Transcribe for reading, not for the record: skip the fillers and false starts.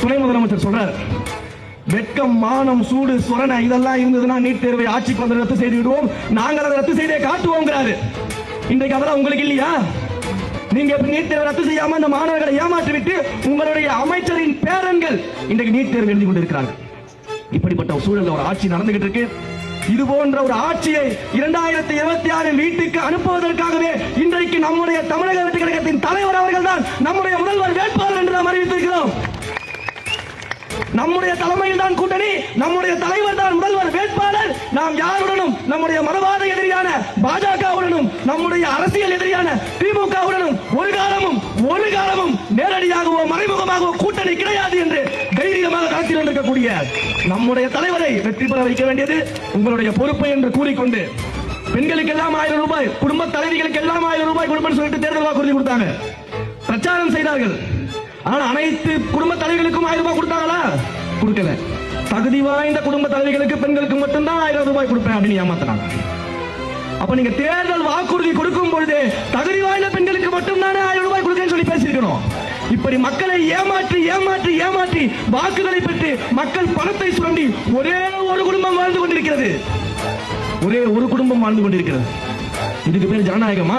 துணை முதலமைச்சர் சொல்றார், வெட்கம், மானம், சூடு, சொரணை இதெல்லாம் இருந்ததுன்னா நீட் தேர்வை ஆட்சிக்கு வந்து ரத்து செய்து விடுவோம், நாங்கள் அதை ரத்து செய்தே காட்டுவோங்கிறாரு. இன்றைக்கு அதெல்லாம் உங்களுக்கு இல்லையா? நீங்க நீட் தேர்வை ரத்து செய்யாம அந்த மாணவர்களை ஏமாற்றிவிட்டு உங்களுடைய அமைச்சரின் பேரன்கள் இன்றைக்கு நீட் தேர்வு எழுதி கொண்டிருக்கிறார்கள். இப்படிப்பட்ட ஒரு சூழல் ஒரு ஆட்சி நடந்துகிட்டு இருக்கு. இது போன்ற ஒரு ஆட்சியை 2026 வீட்டுக்கு அனுப்புவதற்காகவே இன்றைக்கு நம்முடைய தமிழக வெற்றி கழகத்தின் தலைவர் அவர்கள் தான் நம்முடைய முதல்வர் வேட்பாளர் என்று நாம் அறிவித்திருக்கிறோம். நம்முடைய தலைமையில் தான் கூட்டணி, நம்முடைய தலைவர் தான் முதல்வர் வேட்பாளர். நாம் யாருடனும், நம்முடைய மதவாத எதிரியான பாஜகவுடனும், நம்முடைய அரசியல் எதிரியான திமுகவுடனும் ஒரு காலமும் நேரடியாகவோ மறைமுகமாகவோ கூட்டணி கிடையாது என்று தைரியமாக களத்தில் இருக்கக்கூடிய நம்முடைய தலைவரை வெற்றி பெற வைக்க வேண்டியது உங்களுடைய பொறுப்பு என்று கூறிக்கொண்டு, பெண்களுக்கு எல்லாம் 1000 ரூபாய், குடும்ப தலைவிகளுக்கு எல்லாம் 1000 ரூபாய் கொடுப்பேன்னு சொல்லிட்டு தேர்தல் வாக்குறுதி கொடுத்தாங்க, பிரச்சாரம் செய்தார்கள். ஆனா அனைத்து குடும்ப தலைவர்களுக்கும் 1000 ரூபாய் கொடுத்தாங்களா? கொடுக்கல. தகுதி வாய்ந்த குடும்ப தலைவிகளுக்கு, பெண்களுக்கு மட்டும்தான் 1000 ரூபாய் கொடுப்பேன் அப்படின்னு ஏமாத்தினாங்க. அப்ப நீங்க தேர்தல் வாக்குறுதி கொடுக்கும் பொழுது தகுதி வாய்ந்த பெண்களுக்கு மட்டும்தானே 1000 ரூபாய் கொடுக்கன்னு சொல்லி பேசியிருக்கணும். இப்படி மக்களை ஏமாற்றி வாக்குகளை பெற்று மக்கள் பணத்தை சுரண்டி ஒரே ஒரு குடும்பம் வாழ்ந்து கொண்டிருக்கிறது. இதுக்கு பேர் ஜனநாயகமா?